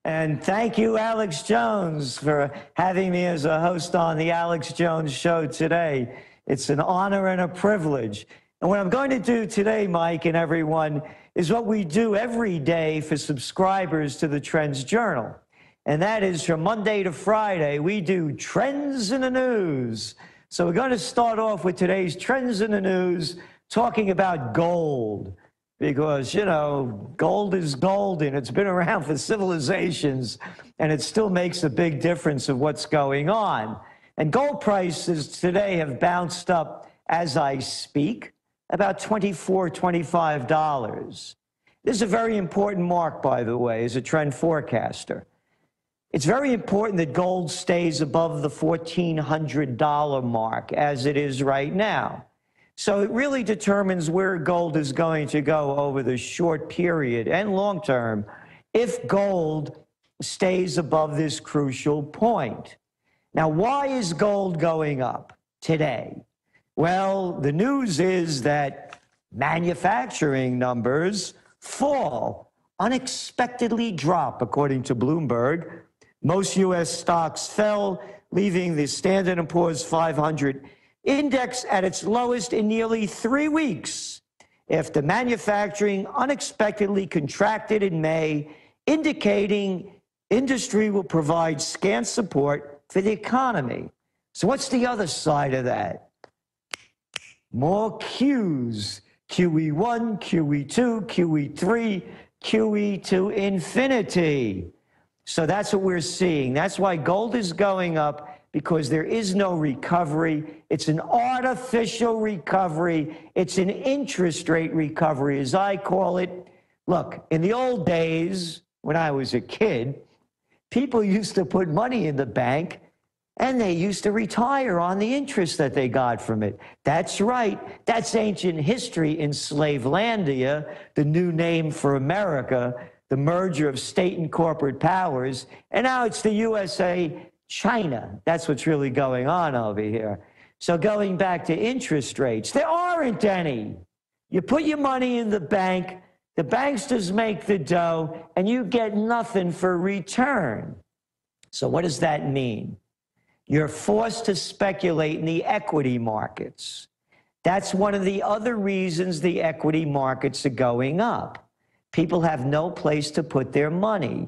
And thank you, Alex Jones, for having me as a host on the Alex Jones Show today. It's an honor and a privilege. And what I'm going to do today, Mike and everyone, is what we do every day for subscribers to the Trends Journal. And that is from Monday to Friday, we do Trends in the News. So we're going to start off with today's Trends in the News, talking about gold. Because, you know, gold is golden. It's been around for civilizations, and it still makes a big difference of what's going on. And gold prices today have bounced up as I speak, about $24, $25. This is a very important mark, by the way, as a trend forecaster. It's very important that gold stays above the $1,400 mark, as it is right now. So it really determines where gold is going to go over the short period and long term if gold stays above this crucial point. Now, why is gold going up today? Well, the news is that manufacturing numbers fall, unexpectedly drop, according to Bloomberg. Most U.S. stocks fell, leaving the Standard & Poor's 500 index at its lowest in nearly 3 weeks after manufacturing unexpectedly contracted in May, indicating industry will provide scant support for the economy. So what's the other side of that? More Qs, QE1, QE2, QE3, QE to infinity. So that's what we're seeing. That's why gold is going up, because there is no recovery. It's an artificial recovery. It's an interest rate recovery, as I call it. Look, in the old days, when I was a kid, people used to put money in the bank, and they used to retire on the interest that they got from it. That's right. That's ancient history in Slavelandia, the new name for America, the merger of state and corporate powers. And now it's the USA, China. That's what's really going on over here. So going back to interest rates, there aren't any. You put your money in the banks just make the dough, and you get nothing for return. So what does that mean? You're forced to speculate in the equity markets. That's one of the other reasons the equity markets are going up. People have no place to put their money.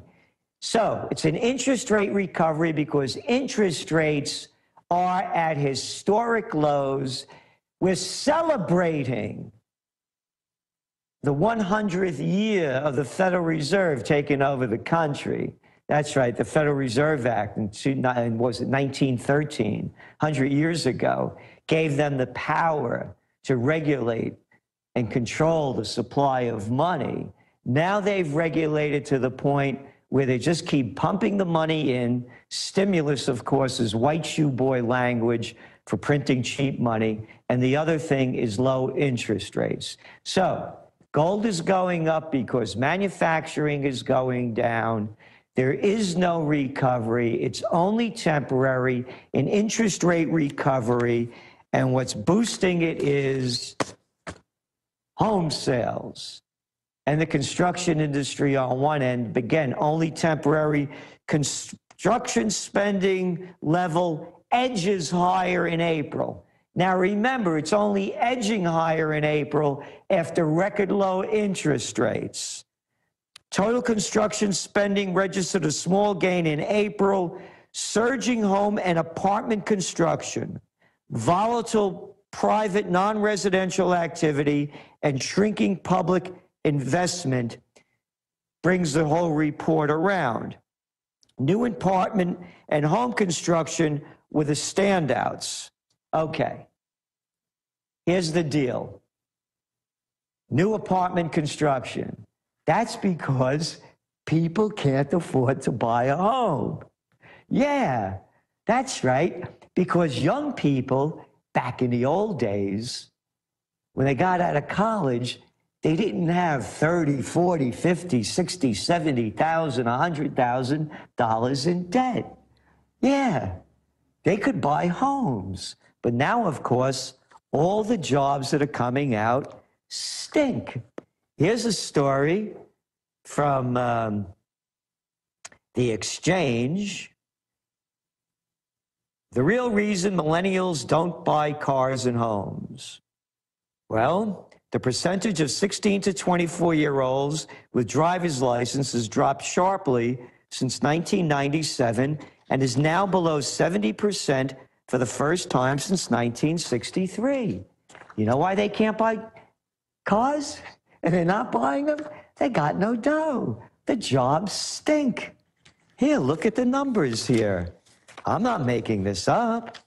So it's an interest rate recovery because interest rates are at historic lows. We're celebrating the 100th year of the Federal Reserve taking over the country. That's right, the Federal Reserve Act in 1913, 100 years ago, gave them the power to regulate and control the supply of money. Now they've regulated to the point where they just keep pumping the money in. Stimulus, of course, is white shoe boy language for printing cheap money. And the other thing is low interest rates. So gold is going up because manufacturing is going down. There is no recovery. It's only temporary, an interest rate recovery. And what's boosting it is home sales. And the construction industry on one end, again, only temporary. Construction spending level edges higher in April. Now remember, it's only edging higher in April after record low interest rates. Total construction spending registered a small gain in April. Surging home and apartment construction, volatile private non-residential activity, and shrinking public investment brings the whole report around. New apartment and home construction were the standouts. Okay, here's the deal. New apartment construction. That's because people can't afford to buy a home. Yeah, that's right, because young people back in the old days, when they got out of college, they didn't have $30, $40, $50, $60, $70,000, $100,000 in debt. Yeah, they could buy homes. But now, of course, all the jobs that are coming out stink. Here's a story from the the exchange. The real reason millennials don't buy cars and homes. Well, the percentage of 16 to 24-year-olds with driver's licenses dropped sharply since 1997 and is now below 70% for the first time since 1963. You know why they can't buy cars and they're not buying them? They got no dough. The jobs stink. Here, look at the numbers here. I'm not making this up.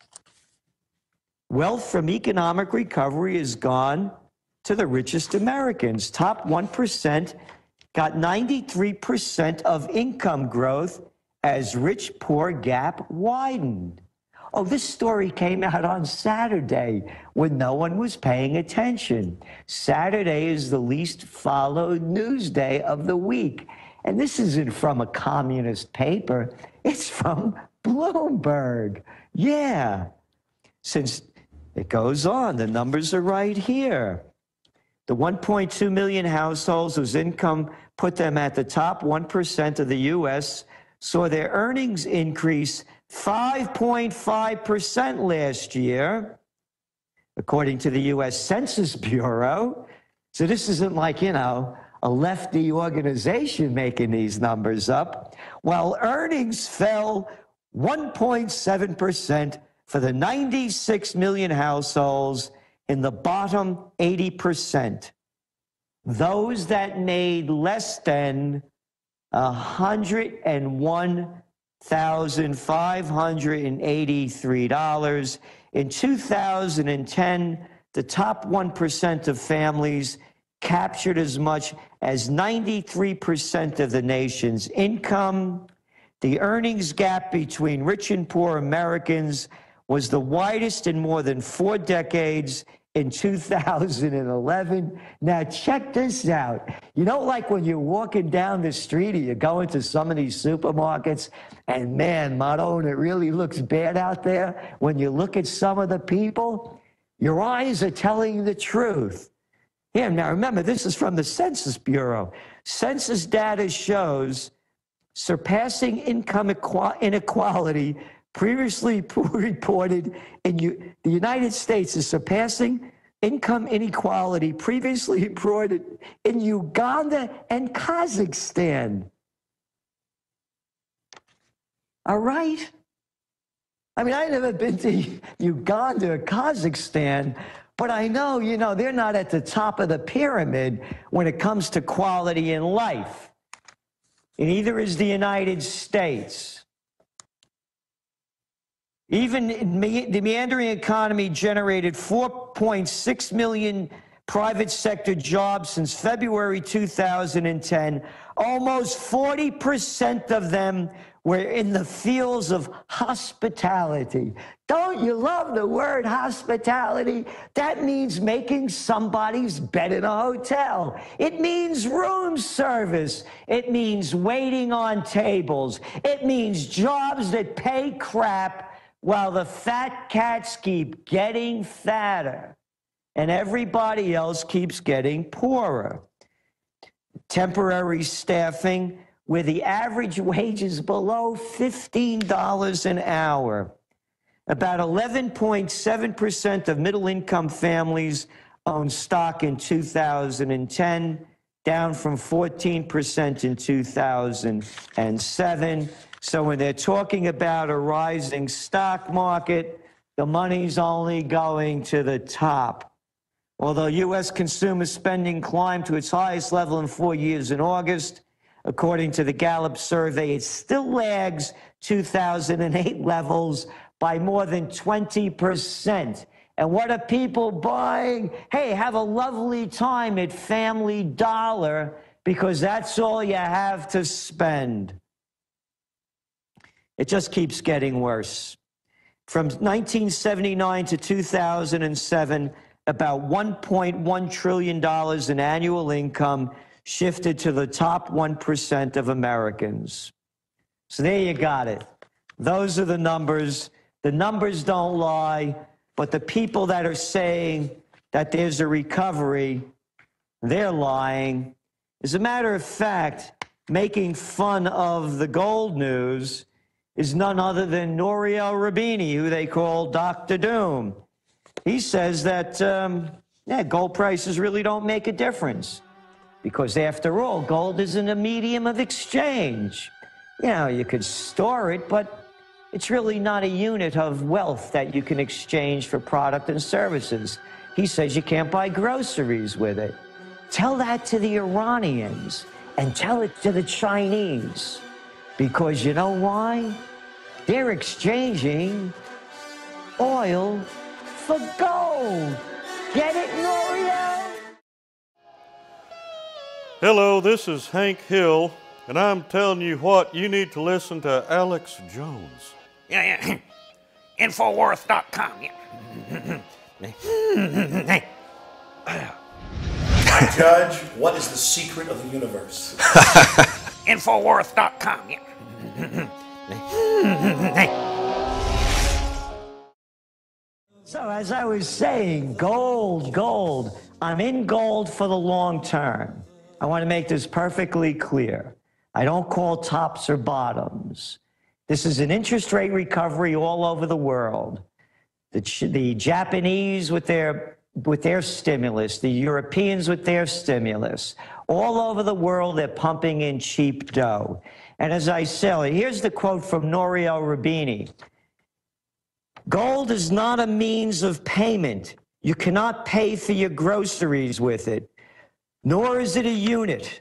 Wealth from economic recovery has gone to the richest Americans. Top 1% got 93% of income growth as rich-poor gap widened. Oh, this story came out on Saturday when no one was paying attention. Saturday is the least followed news day of the week. And this isn't from a communist paper. It's from Bloomberg. Yeah. Since it goes on, the numbers are right here. The 1.2 million households whose income put them at the top 1% of the U.S. saw their earnings increase 5.5% last year, according to the U.S. Census Bureau. So this isn't like, you know, a lefty organization making these numbers up. While earnings fell 1.7% for the 96 million households in the bottom 80%. Those that made less than $101,583. In 2010, the top 1% of families captured as much as 93% of the nation's income. The earnings gap between rich and poor Americans was the widest in more than 4 decades in 2011. Now, check this out. You know, like when you're walking down the street or you go into some of these supermarkets, and man, Madone, it really looks bad out there. When you look at some of the people, your eyes are telling you the truth. Yeah, now remember, this is from the Census Bureau. Census data shows surpassing income inequality previously reported in the United States is surpassing income inequality previously reported in Uganda and Kazakhstan. All right? I mean, I've never been to Uganda or Kazakhstan, but I know, you know, they're not at the top of the pyramid when it comes to quality in life. And neither is the United States. Even the meandering economy generated 4.6 million private sector jobs since February 2010. Almost 40% of them were in the fields of hospitality. Don't you love the word hospitality? That means making somebody's bed in a hotel. It means room service. It means waiting on tables. It means jobs that pay crap while the fat cats keep getting fatter and everybody else keeps getting poorer. Temporary staffing, where the average wage is below $15 an hour. About 11.7% of middle-income families own stock in 2010, down from 14% in 2007. So when they're talking about a rising stock market, the money's only going to the top. Although U.S. consumer spending climbed to its highest level in 4 years in August, according to the Gallup survey, it still lags 2008 levels by more than 20%. And what are people buying? Hey, have a lovely time at Family Dollar because that's all you have to spend. It just keeps getting worse. From 1979 to 2007, about $1.1 trillion in annual income shifted to the top 1% of Americans. So there you got it. Those are the numbers. The numbers don't lie, but the people that are saying that there's a recovery, they're lying. As a matter of fact, making fun of the gold news is none other than Nouriel Roubini, who they call Dr. Doom. He says that, gold prices really don't make a difference because, after all, gold isn't a medium of exchange. You know, you could store it, but it's really not a unit of wealth that you can exchange for product and services. He says you can't buy groceries with it. Tell that to the Iranians and tell it to the Chinese. Because you know why? They're exchanging oil for gold. Get it, Nouriel? Hello, this is Hank Hill, and I'm telling you what, you need to listen to Alex Jones. Yeah. Infowars.com. My judge, what is the secret of the universe? Infowars.com. So, as I was saying, gold. I'm in gold for the long term. I want to make this perfectly clear. I don't call tops or bottoms. This is an interest rate recovery all over the world. The Japanese with their stimulus, the Europeans with their stimulus, all over the world, they're pumping in cheap dough. And as I say, here's the quote from Nouriel Roubini. Gold is not a means of payment. You cannot pay for your groceries with it, nor is it a unit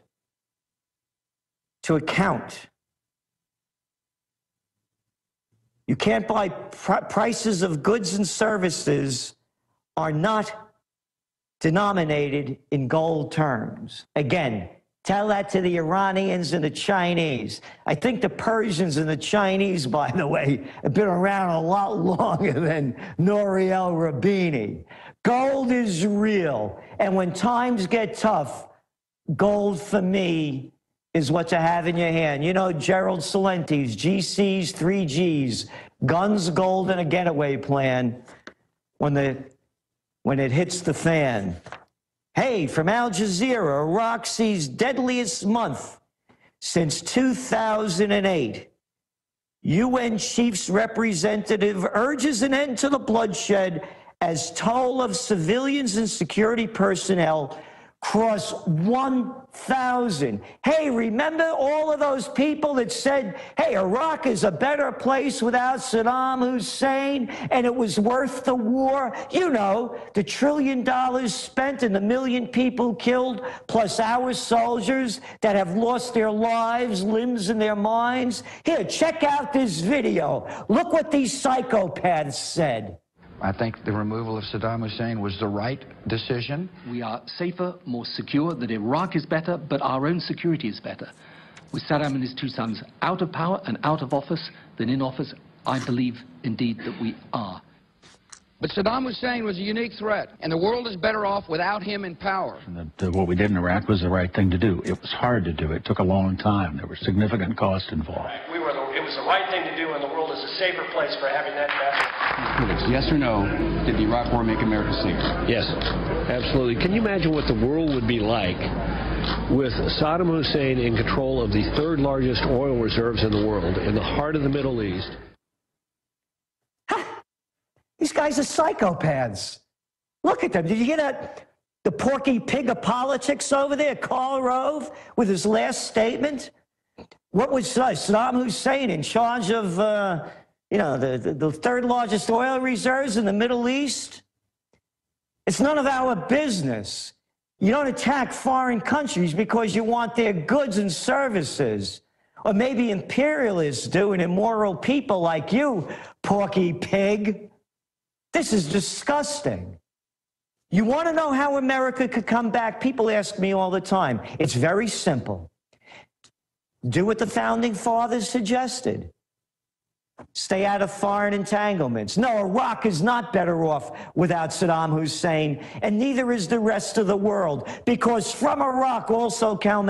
to account. You can't buy prices of goods and services are not denominated in gold terms. Again, tell that to the Iranians and the Chinese. I think the Persians and the Chinese, by the way, have been around a lot longer than Nouriel Roubini. Gold is real. And when times get tough, gold for me is what to have in your hand. You know, Gerald Celente's GC's 3Gs, guns, gold, and a getaway plan when it hits the fan. Hey, from Al Jazeera, Iraq sees deadliest month since 2008. UN Chief's representative urges an end to the bloodshed as toll of civilians and security personnel cross 1,000. Hey, remember all of those people that said, hey, Iraq is a better place without Saddam Hussein, and it was worth the war? You know, the $1 trillion spent and the 1 million people killed, plus our soldiers that have lost their lives, limbs, and their minds. Here, check out this video. Look what these psychopaths said. I think the removal of Saddam Hussein was the right decision. We are safer, more secure, that Iraq is better, but our own security is better. With Saddam and his two sons out of power and out of office than in office, I believe indeed that we are. But Saddam Hussein was a unique threat, and the world is better off without him in power. What we did in Iraq was the right thing to do. It was hard to do. It took a long time. There were significant costs involved. It was the right thing to do, and the world is a safer place for having that investment. Yes or no, did the Iraq War make America safer? Yes, absolutely. Can you imagine what the world would be like with Saddam Hussein in control of the third largest oil reserves in the world, in the heart of the Middle East? These guys are psychopaths. Look at them. Did you hear the porky pig of politics over there, Karl Rove, with his last statement? What was Saddam Hussein in charge of, the third largest oil reserves in the Middle East? It's none of our business. You don't attack foreign countries because you want their goods and services. Or maybe imperialists do, and immoral people like you, porky pig. This is disgusting. You want to know how America could come back? People ask me all the time. It's very simple. Do what the founding fathers suggested. Stay out of foreign entanglements. No, Iraq is not better off without Saddam Hussein, and neither is the rest of the world, because from Iraq also came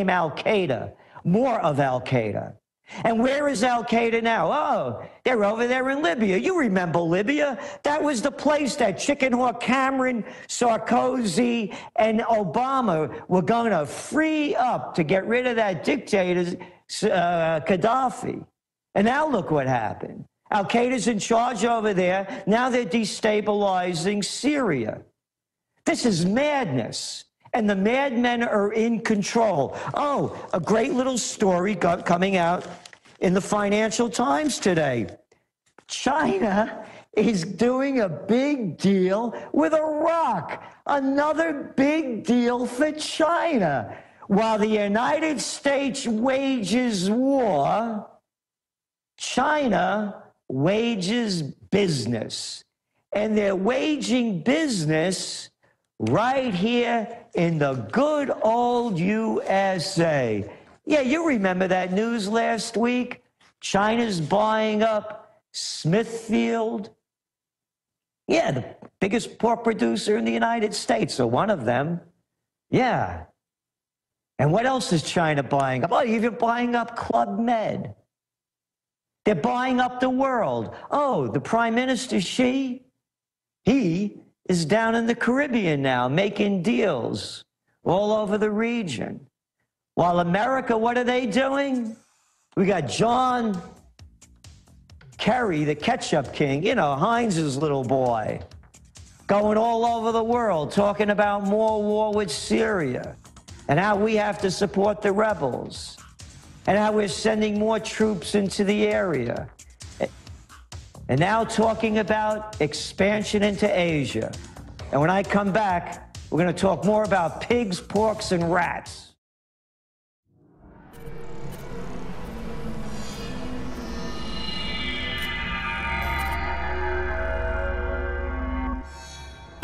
Al-Qaeda, more of Al-Qaeda. And where is Al-Qaeda now? Oh, they're over there in Libya. You remember Libya? That was the place that Chicken Hawk Cameron, Sarkozy, and Obama were going to free up to get rid of that dictator, Gaddafi. And now look what happened. Al-Qaeda's in charge over there. Now they're destabilizing Syria. This is madness. And the madmen are in control. Oh, a great little story coming out in the Financial Times today. China is doing a big deal with Iraq. Another big deal for China. While the United States wages war, China wages business. And they're waging business right here in the good old USA. Yeah, you remember that news last week? China's buying up Smithfield. Yeah, the biggest pork producer in the United States, or one of them. Yeah. And what else is China buying up? Oh, even buying up Club Med. They're buying up the world. Oh, the Prime Minister Xi, he is down in the Caribbean now, making deals all over the region. While America, what are they doing? We got John Kerry, the ketchup king, you know, Heinz's little boy, going all over the world, talking about more war with Syria and how we have to support the rebels and how we're sending more troops into the area. And now talking about expansion into Asia. And when I come back, we're going to talk more about pigs, porks, and rats.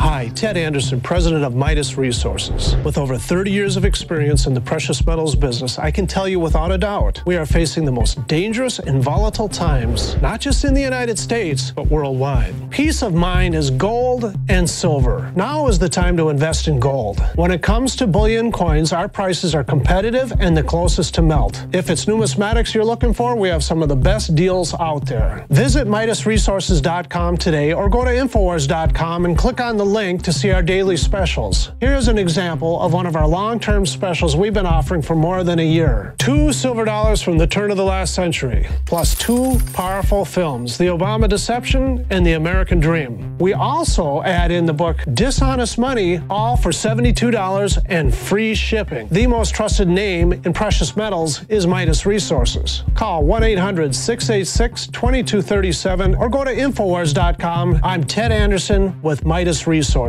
Hi, Ted Anderson, president of Midas Resources. With over 30 years of experience in the precious metals business, I can tell you without a doubt, we are facing the most dangerous and volatile times, not just in the United States, but worldwide. Peace of mind is gold and silver. Now is the time to invest in gold. When it comes to bullion coins, our prices are competitive and the closest to melt. If it's numismatics you're looking for, we have some of the best deals out there. Visit MidasResources.com today or go to Infowars.com and click on the link to see our daily specials. Here's an example of one of our long-term specials we've been offering for more than a year. 2 silver dollars from the turn of the last century, plus 2 powerful films, The Obama Deception and The American Dream. We also add in the book Dishonest Money, all for $72 and free shipping. The most trusted name in precious metals is Midas Resources. Call 1-800-686-2237 or go to Infowars.com. I'm Ted Anderson with Midas Resources.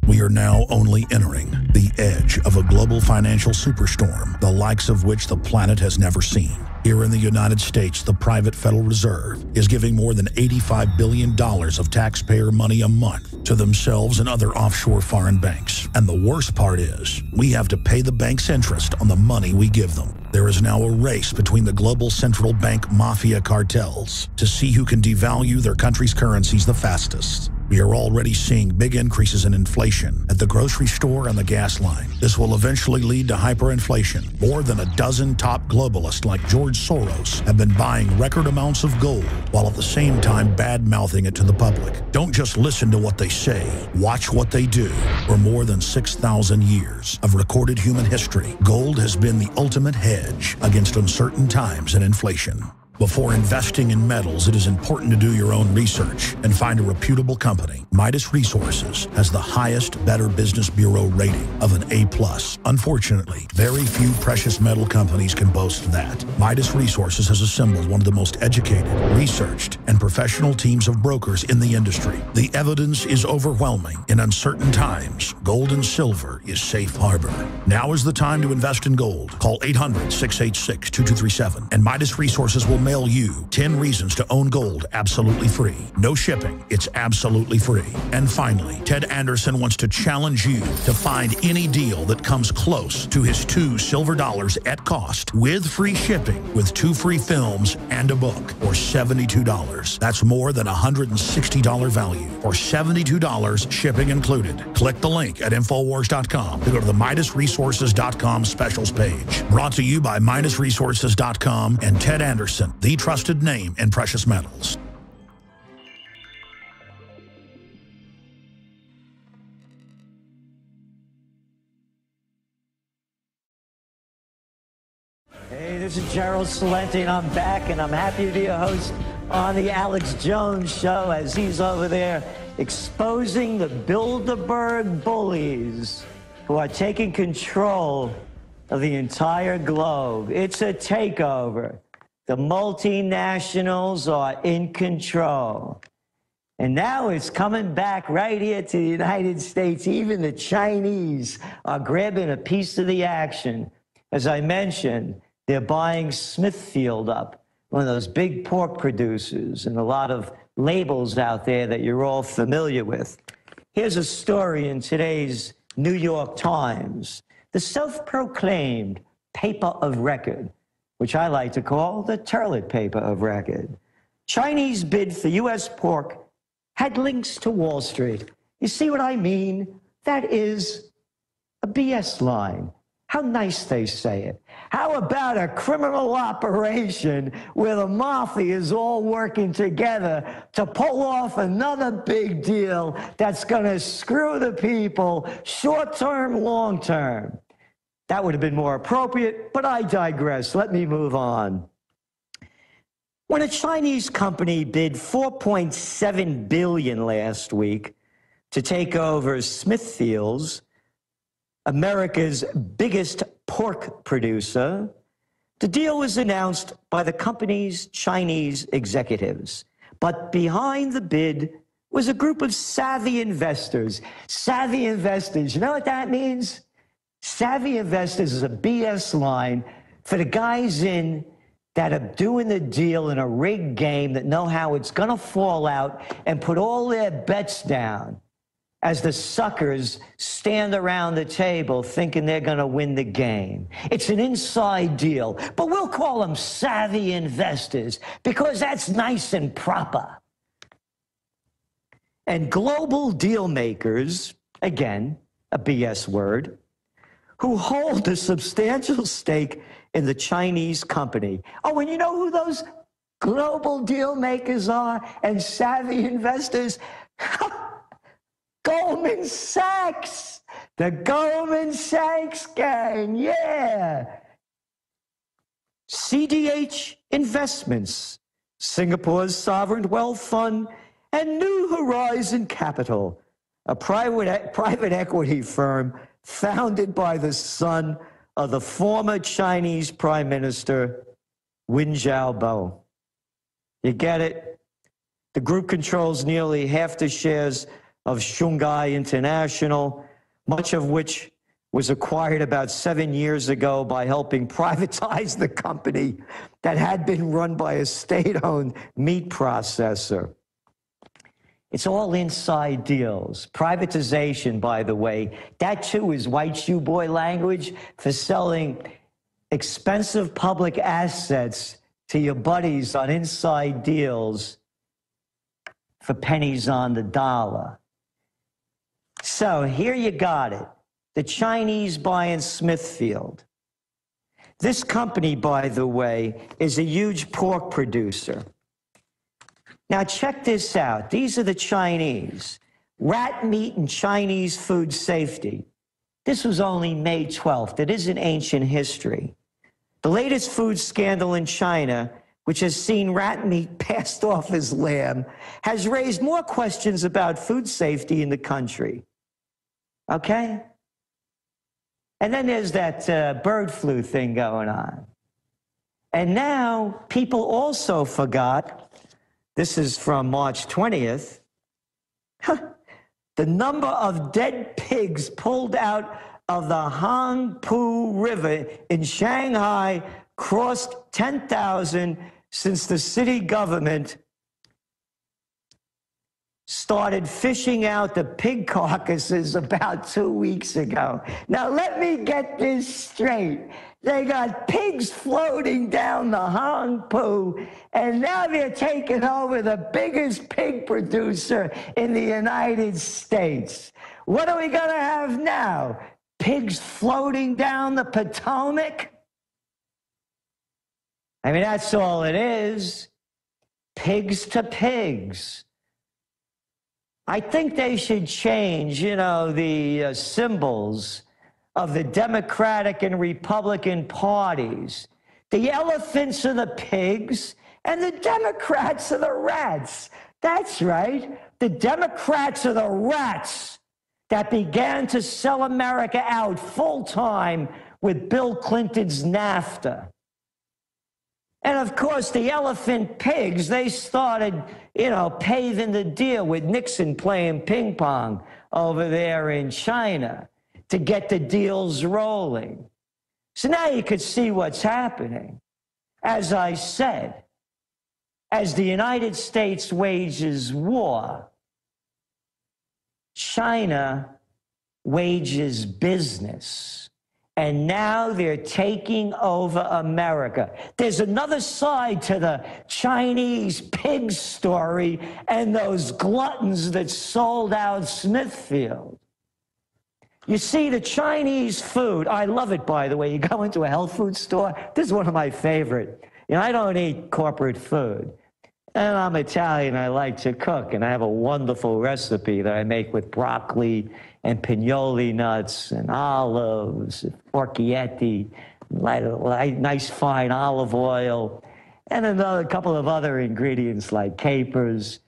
We are now only entering the edge of a global financial superstorm, the likes of which the planet has never seen. Here in the United States, the private Federal Reserve is giving more than $85 billion of taxpayer money a month to themselves and other offshore foreign banks. And the worst part is, we have to pay the bank's interest on the money we give them. There is now a race between the global central bank mafia cartels to see who can devalue their country's currencies the fastest. We are already seeing big increases in inflation at the grocery store and the gas line. This will eventually lead to hyperinflation. More than a dozen top globalists like George Soros have been buying record amounts of gold while at the same time bad-mouthing it to the public. Don't just listen to what they say. Watch what they do. For more than 6,000 years of recorded human history, gold has been the ultimate hedge against uncertain times and inflation. Before investing in metals, it is important to do your own research and find a reputable company. Midas Resources has the highest Better Business Bureau rating of an A+. Unfortunately, very few precious metal companies can boast that. Midas Resources has assembled one of the most educated, researched, and professional teams of brokers in the industry. The evidence is overwhelming. In uncertain times, gold and silver is safe harbor. Now is the time to invest in gold. Call 800-686-2237 and Midas Resources will mail you 10 reasons to own gold absolutely free. No shipping. It's absolutely free. free. And finally, Ted Anderson wants to challenge you to find any deal that comes close to his 2 silver dollars at cost with free shipping, with 2 free films and a book for $72. That's more than $160 value for $72, shipping included. Click the link at Infowars.com to go to the MidasResources.com specials page. Brought to you by MidasResources.com and Ted Anderson, the trusted name in precious metals. Hey, this is Gerald Celente, and I'm back, and I'm happy to be a host on the Alex Jones Show as he's over there exposing the Bilderberg bullies who are taking control of the entire globe. It's a takeover. The multinationals are in control. And now it's coming back right here to the United States. Even the Chinese are grabbing a piece of the action. As I mentioned, they're buying Smithfield up, one of those big pork producers, and a lot of labels out there that you're all familiar with. Here's a story in today's New York Times. The self-proclaimed paper of record, which I like to call the toilet paper of record. Chinese bid for U.S. pork had links to Wall Street. You see what I mean? That is a BS line. How nice they say it. How about a criminal operation where the mafia is all working together to pull off another big deal that's going to screw the people short-term, long-term? That would have been more appropriate, but I digress. Let me move on. When a Chinese company bid $4.7 billion last week to take over Smithfield's, America's biggest pork producer, the deal was announced by the company's Chinese executives. But behind the bid was a group of savvy investors. Savvy investors, you know what that means? Savvy investors is a BS line for the guys in that are doing the deal in a rigged game that know how it's going to fall out and put all their bets down as the suckers stand around the table thinking they're going to win the game. It's an inside deal, but we'll call them savvy investors because that's nice and proper. And global deal makers, again, a BS word, who hold a substantial stake in the Chinese company. Oh, and you know who those global deal makers are and savvy investors? Goldman Sachs, the Goldman Sachs gang, yeah. CDH Investments, Singapore's sovereign wealth fund, and New Horizon Capital, a private equity firm founded by the son of the former Chinese Prime Minister, Wen Jiabao. You get it? The group controls nearly half the shares of Shanghai International, much of which was acquired about 7 years ago by helping privatize the company that had been run by a state-owned meat processor. It's all inside deals. Privatization, by the way, that too is white shoe boy language for selling expensive public assets to your buddies on inside deals for pennies on the dollar. So here you got it. The Chinese buying Smithfield. This company, by the way, is a huge pork producer. Now check this out. These are the Chinese. Rat meat and Chinese food safety. This was only May 12th. It isn't ancient history. The latest food scandal in China, which has seen rat meat passed off as lamb, has raised more questions about food safety in the country. Okay? And then there's that bird flu thing going on. And now people also forgot, this is from March 20th, the number of dead pigs pulled out of the Hangpu River in Shanghai crossed 10,000 since the city government started fishing out the pig carcasses about 2 weeks ago. Now, let me get this straight. They got pigs floating down the Hangpu, and now they're taking over the biggest pig producer in the United States. What are we going to have now? Pigs floating down the Potomac? I mean, that's all it is. Pigs to pigs. I think they should change, the symbols of the Democratic and Republican parties. The elephants are the pigs, and the Democrats are the rats. That's right. The Democrats are the rats that began to sell America out full-time with Bill Clinton's NAFTA. And of course, the elephant pigs, they started, paving the deal with Nixon playing ping pong over there in China to get the deals rolling. So now you could see what's happening. As I said, as the United States wages war, China wages business. And now they're taking over America. There's another side to the Chinese pig story and those gluttons that sold out Smithfield. You see, the Chinese food, I love it, by the way. You go into a health food store, this is one of my favorite. I don't eat corporate food. And I'm Italian, I like to cook, and I have a wonderful recipe that I make with broccoli and pignoli nuts and olives, porchietti, nice fine olive oil, and another couple of other ingredients like capers.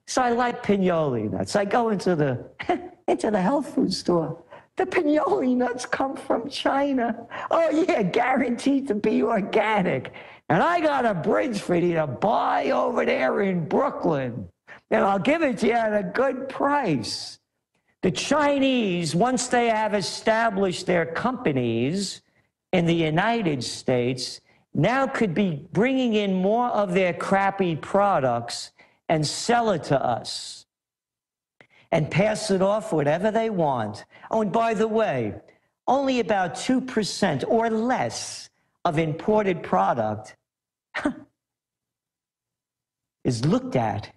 So I like pignoli nuts. I go into the health food store. The pignoli nuts come from China. Oh yeah, guaranteed to be organic. And I got a bridge for you to buy over there in Brooklyn. And I'll give it to you at a good price. The Chinese, once they have established their companies in the United States, now could be bringing in more of their crappy products and sell it to us and pass it off whatever they want. Oh, and by the way, only about 2% or less of imported product is looked at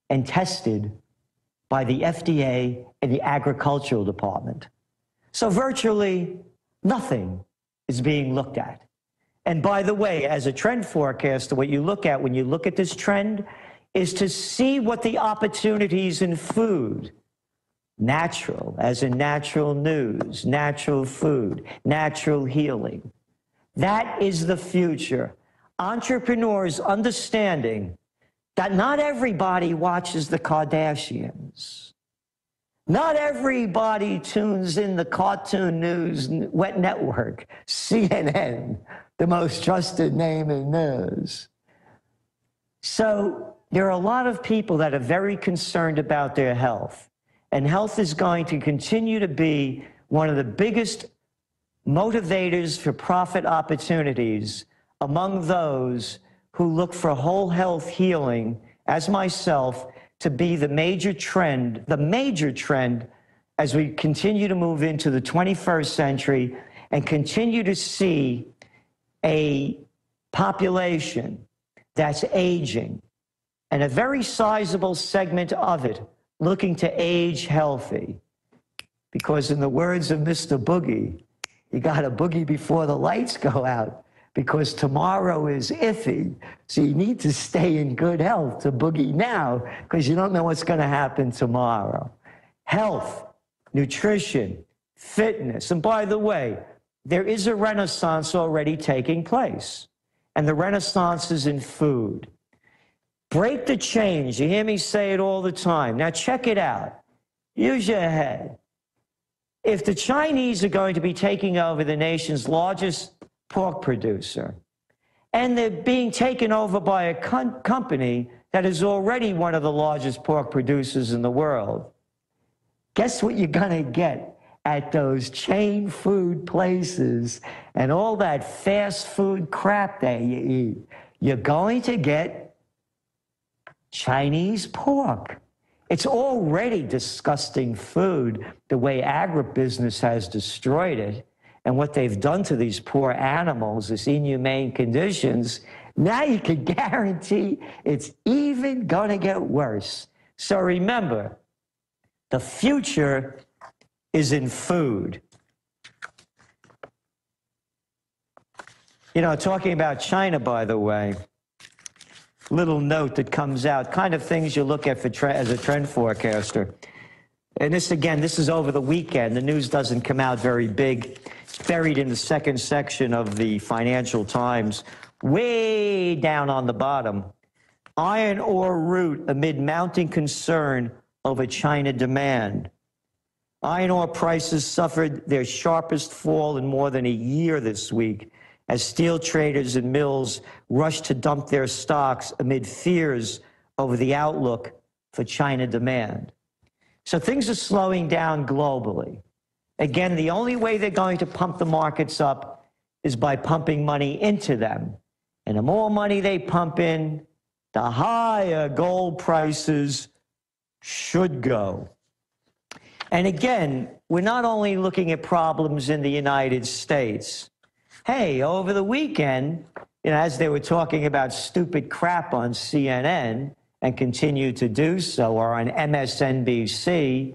and tested by the FDA and the Agricultural Department. So virtually nothing is being looked at. And by the way, as a trend forecaster, what you look at when you look at this trend is to see what the opportunities in food, natural, as in natural news, natural food, natural healing. That is the future. Entrepreneurs understanding that not everybody watches the Kardashians. Not everybody tunes in the Cartoon News Network, CNN, the most trusted name in news. So there are a lot of people that are very concerned about their health. And health is going to continue to be one of the biggest motivators for profit opportunities among those who look for whole health healing, as myself, to be the major trend as we continue to move into the 21st century and continue to see a population that's aging and a very sizable segment of it looking to age healthy. Because in the words of Mr. Boogie, you got to boogie before the lights go out, because tomorrow is iffy. So you need to stay in good health to boogie now, because you don't know what's going to happen tomorrow. Health, nutrition, fitness. And by the way, there is a renaissance already taking place. And the renaissance is in food. Break the change. You hear me say it all the time. Now check it out. Use your head. If the Chinese are going to be taking over the nation's largest pork producer, and they're being taken over by a company that is already one of the largest pork producers in the world, guess what you're going to get at those chain food places and all that fast food crap that you eat? You're going to get Chinese pork. It's already disgusting food, the way agribusiness has destroyed it and what they've done to these poor animals, this inhumane conditions. Now you can guarantee it's even going to get worse. So remember, the future is in food. You know, talking about China, by the way, little note that comes out, kind of things you look at for as a trend forecaster. And this, again, this is over the weekend. The news doesn't come out very big. It's buried in the second section of the Financial Times, way down on the bottom. Iron ore route amid mounting concern over China demand. Iron ore prices suffered their sharpest fall in more than a year this week as steel traders and mills rushed to dump their stocks amid fears over the outlook for China demand. So things are slowing down globally. Again, the only way they're going to pump the markets up is by pumping money into them. And the more money they pump in, the higher gold prices should go. And again, we're not only looking at problems in the United States. Hey, over the weekend, you know, as they were talking about stupid crap on CNN and continue to do so, or on MSNBC,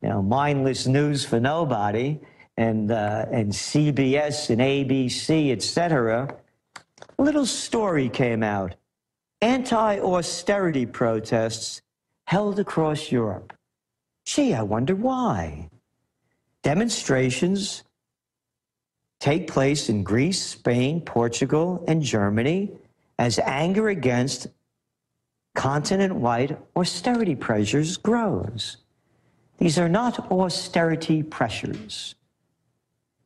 you know, mindless news for nobody, and CBS and ABC, etc., a little story came out. Anti-austerity protests held across Europe. Gee, I wonder why. Demonstrations take place in Greece, Spain, Portugal, and Germany as anger against continent-wide austerity pressures grows. These are not austerity pressures.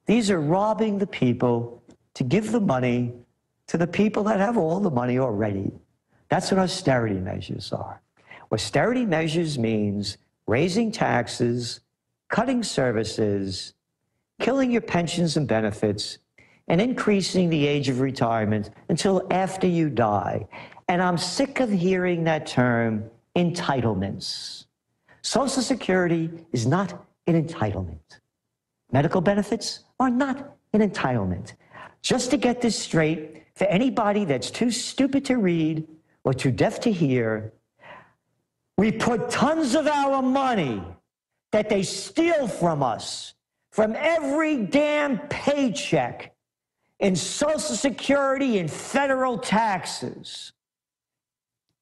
These are robbing the people to give the money to the people that have all the money already. That's what austerity measures are. Austerity measures means raising taxes, cutting services, killing your pensions and benefits, and increasing the age of retirement until after you die. And I'm sick of hearing that term, entitlements. Social Security is not an entitlement. Medical benefits are not an entitlement. Just to get this straight, for anybody that's too stupid to read or too deaf to hear, we put tons of our money that they steal from us, from every damn paycheck, in Social Security and federal taxes.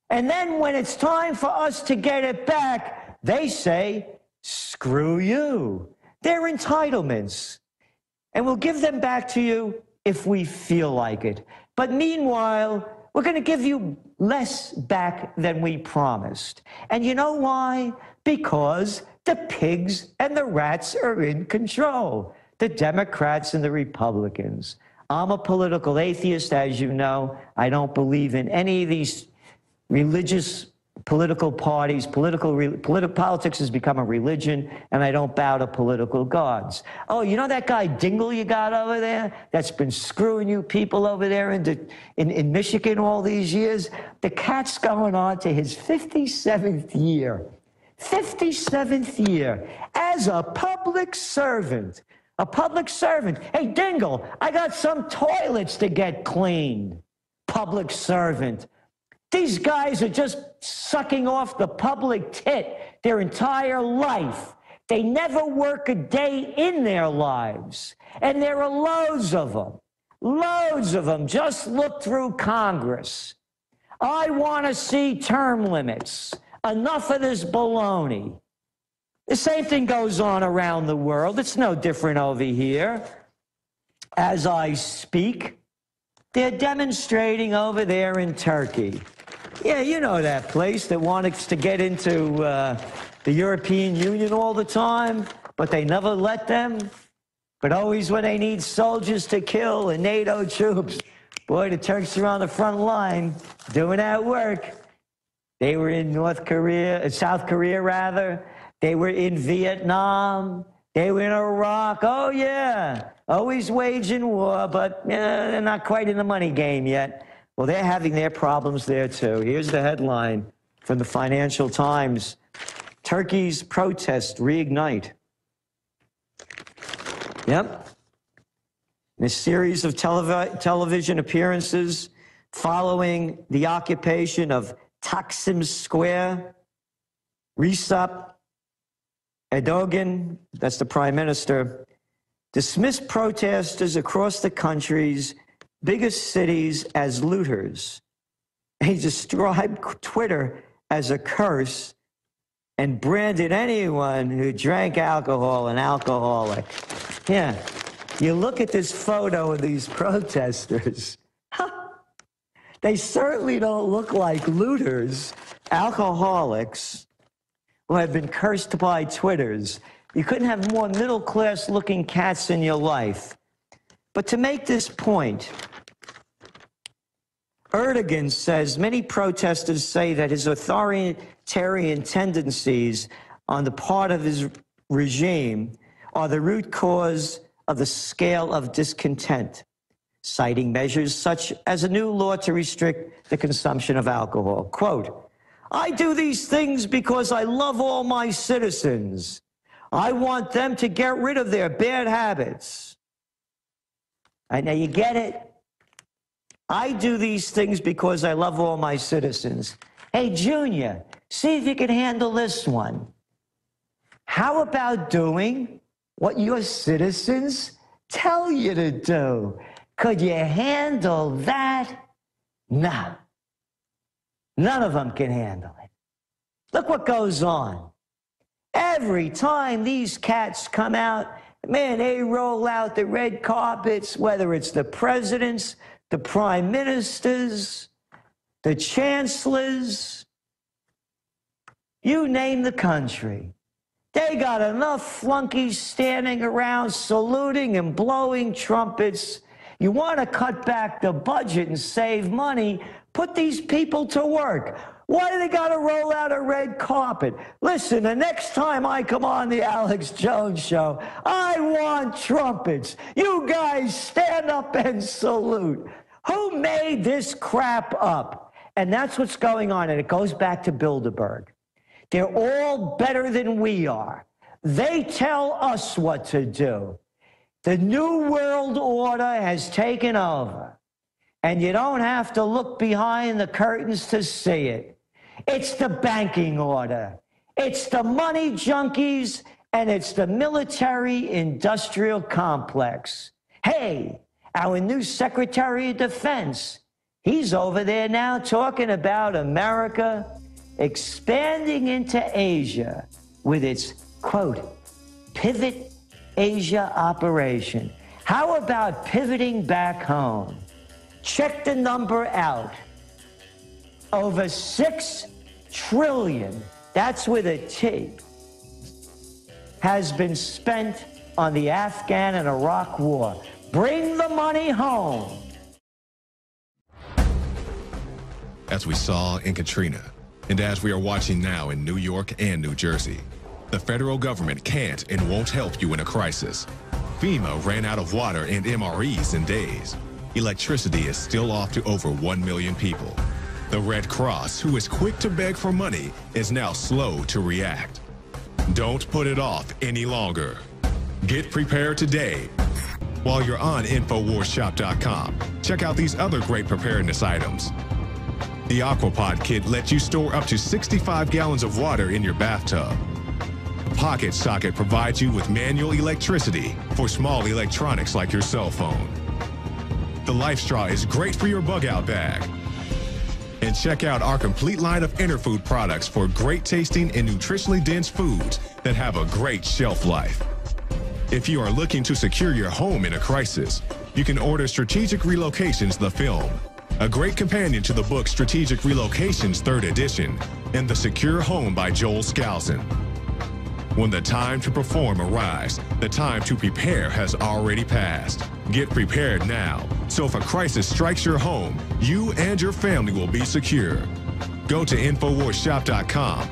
And then when it's time for us to get it back, they say, screw you. They're entitlements. And we'll give them back to you if we feel like it. But meanwhile, we're going to give you less back than we promised. And you know why? Because the pigs and the rats are in control. The Democrats and the Republicans. I'm a political atheist, as you know. I don't believe in any of these religious political parties. Politics has become a religion, and I don't bow to political gods. Oh, you know that guy Dingle you got over there that's been screwing you people over there in Michigan all these years? The cat's going on to his 57th year. 57th year as a public servant. A public servant. Hey, Dingle, I got some toilets to get cleaned. Public servant. These guys are just sucking off the public tit their entire life. They never work a day in their lives. And there are loads of them. Loads of them. Just look through Congress. I want to see term limits. Enough of this baloney. The same thing goes on around the world. It's no different over here. As I speak, they're demonstrating over there in Turkey. Yeah, you know that place that wanted to get into the European Union all the time, but they never let them. But always when they need soldiers to kill and NATO troops, boy, the Turks are on the front line doing that work. They were in South Korea rather. They were in Vietnam. They were in Iraq. Oh, yeah. Always waging war, but they're not quite in the money game yet. Well, they're having their problems there, too. Here's the headline from the Financial Times. Turkey's protests reignite. Yep. In a series of television appearances following the occupation of Taksim Square, Recep Erdogan, that's the prime minister, dismissed protesters across the country's biggest cities as looters. He described Twitter as a curse and branded anyone who drank alcohol an alcoholic. Yeah, you look at this photo of these protesters. They certainly don't look like looters, alcoholics who have been cursed by Twitters. You couldn't have more middle-class looking cats in your life. But to make this point, Erdogan says many protesters say that his authoritarian tendencies on the part of his regime are the root cause of the scale of discontent, citing measures such as a new law to restrict the consumption of alcohol. Quote, "I do these things because I love all my citizens. I want them to get rid of their bad habits." All right, now you get it? I do these things because I love all my citizens. Hey, Junior, see if you can handle this one. How about doing what your citizens tell you to do? Could you handle that? No. None of them can handle it. Look what goes on. Every time these cats come out, man, they roll out the red carpets, whether it's the presidents, the prime ministers, the chancellors, you name the country. They got enough flunkies standing around saluting and blowing trumpets. You want to cut back the budget and save money, put these people to work. Why do they got to roll out a red carpet? Listen, the next time I come on the Alex Jones Show, I want trumpets. You guys stand up and salute. Who made this crap up? And that's what's going on, and it goes back to Bilderberg. They're all better than we are. They tell us what to do. The New World Order has taken over, and you don't have to look behind the curtains to see it. It's the banking order. It's the money junkies, and it's the military-industrial complex. Hey, our new Secretary of Defense, he's over there now talking about America expanding into Asia with its, quote, pivot Asia operation. How about pivoting back home? Check the number out. Over 6 trillion, that's with a T, has been spent on the Afghan and Iraq war. Bring the money home. As we saw in Katrina, and as we are watching now in New York and New Jersey, the federal government can't and won't help you in a crisis. FEMA ran out of water and MREs in days. Electricity is still off to over 1 million people. The Red Cross, who is quick to beg for money, is now slow to react. Don't put it off any longer. Get prepared today. While you're on InfoWarsShop.com, check out these other great preparedness items. The Aquapod kit lets you store up to 65 gallons of water in your bathtub. The Pocket Socket provides you with manual electricity for small electronics like your cell phone. The Life Straw is great for your bug-out bag. And check out our complete line of Interfood products for great tasting and nutritionally dense foods that have a great shelf life. If you are looking to secure your home in a crisis, you can order Strategic Relocations, the film, a great companion to the book Strategic Relocations 3rd edition, and The Secure Home by Joel Skousen. When the time to perform arrives, the time to prepare has already passed. Get prepared now, so if a crisis strikes your home, you and your family will be secure. Go to InfoWarsShop.com.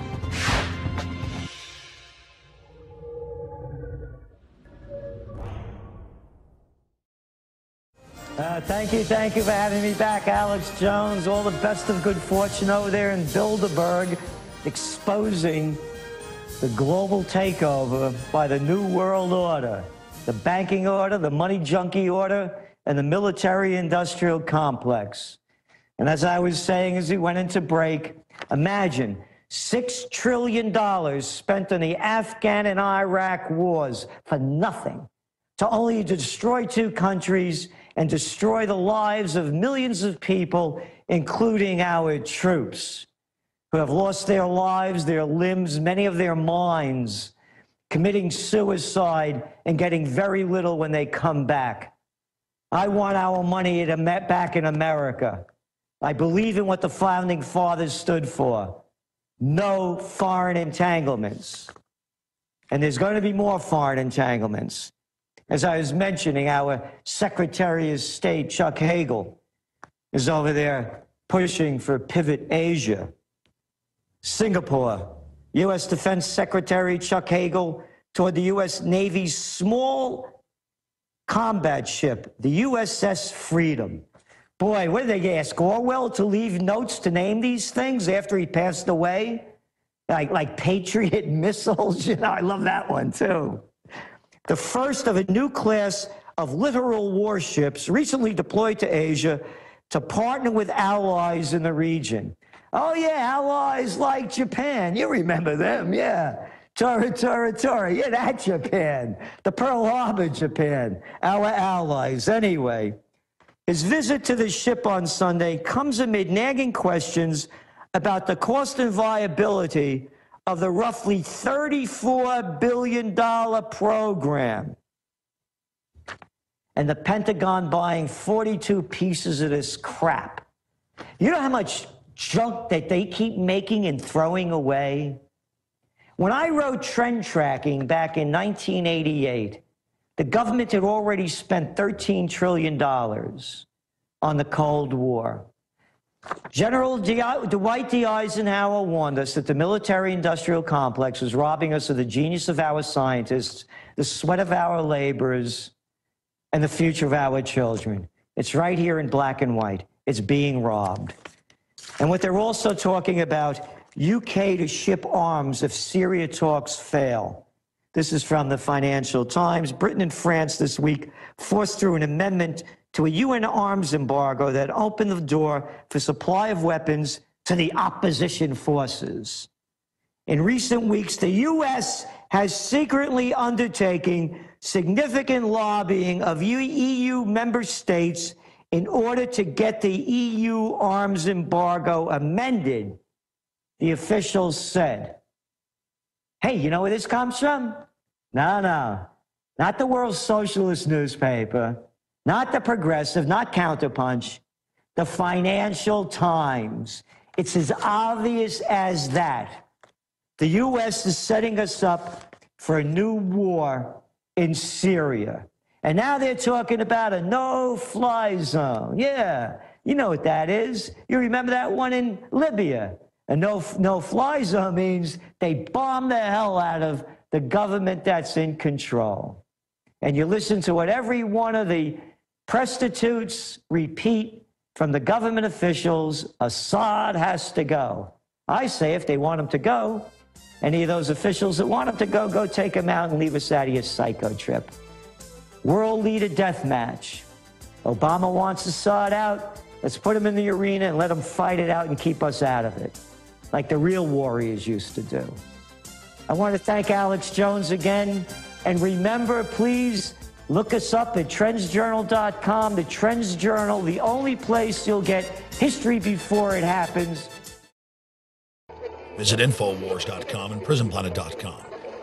Thank you for having me back, Alex Jones. All the best of good fortune over there in Bilderberg, exposing the global takeover by the New World Order, the banking order, the money junkie order, and the military-industrial complex. And as I was saying as we went into break, imagine $6 trillion spent on the Afghan and Iraq wars for nothing, to only destroy two countries and destroy the lives of millions of people, including our troops, who have lost their lives, their limbs, many of their minds, committing suicide and getting very little when they come back. I want our money back in America. I believe in what the Founding Fathers stood for. No foreign entanglements. And there's going to be more foreign entanglements. As I was mentioning, our Secretary of State, Chuck Hagel, is over there pushing for Pivot Asia. Singapore, U.S. Defense Secretary Chuck Hagel toward the U.S. Navy's small combat ship, the USS Freedom. Boy, what did they ask Orwell to leave notes to name these things after he passed away? Like Patriot missiles? You know, I love that one, too. The first of a new class of littoral warships recently deployed to Asia to partner with allies in the region. Oh, yeah, allies like Japan. You remember them, yeah. Tora, yeah, that Japan. The Pearl Harbor Japan, our allies. Anyway, his visit to the ship on Sunday comes amid nagging questions about the cost and viability of the roughly $34 billion program. And the Pentagon buying 42 pieces of this crap. You know how much junk that they keep making and throwing away? When I wrote Trend Tracking back in 1988, the government had already spent $13 trillion on the Cold War. General Dwight D. Eisenhower warned us that the military-industrial complex was robbing us of the genius of our scientists, the sweat of our laborers, and the future of our children. It's right here in black and white. It's being robbed. And what they're also talking about, UK to ship arms if Syria talks fail. This is from the Financial Times. Britain and France this week forced through an amendment to a UN arms embargo that opened the door for supply of weapons to the opposition forces. In recent weeks, the U.S. has secretly undertaken significant lobbying of EU member states in order to get the EU arms embargo amended, the officials said. Hey, you know where this comes from? No, not the World Socialist newspaper, not the Progressive, not Counterpunch, the Financial Times. It's as obvious as that. The U.S. is setting us up for a new war in Syria. And now they're talking about a no-fly zone. Yeah, you know what that is. You remember that one in Libya. A no-fly zone means they bomb the hell out of the government that's in control. And you listen to what every one of the prostitutes repeat from the government officials: Assad has to go. I say if they want him to go, any of those officials that want him to go take him out and leave us out of your psycho trip. World leader death match. Obama wants Assad out. Let's put him in the arena and let him fight it out and keep us out of it, like the real warriors used to do. I want to thank Alex Jones again. And remember, please look us up at trendsjournal.com. The Trends Journal, the only place you'll get history before it happens. Visit Infowars.com and PrisonPlanet.com.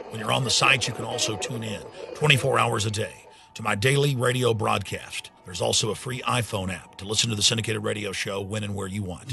When you're on the site, you can also tune in 24 hours a day to my daily radio broadcast. There's also a free iPhone app to listen to the syndicated radio show when and where you want.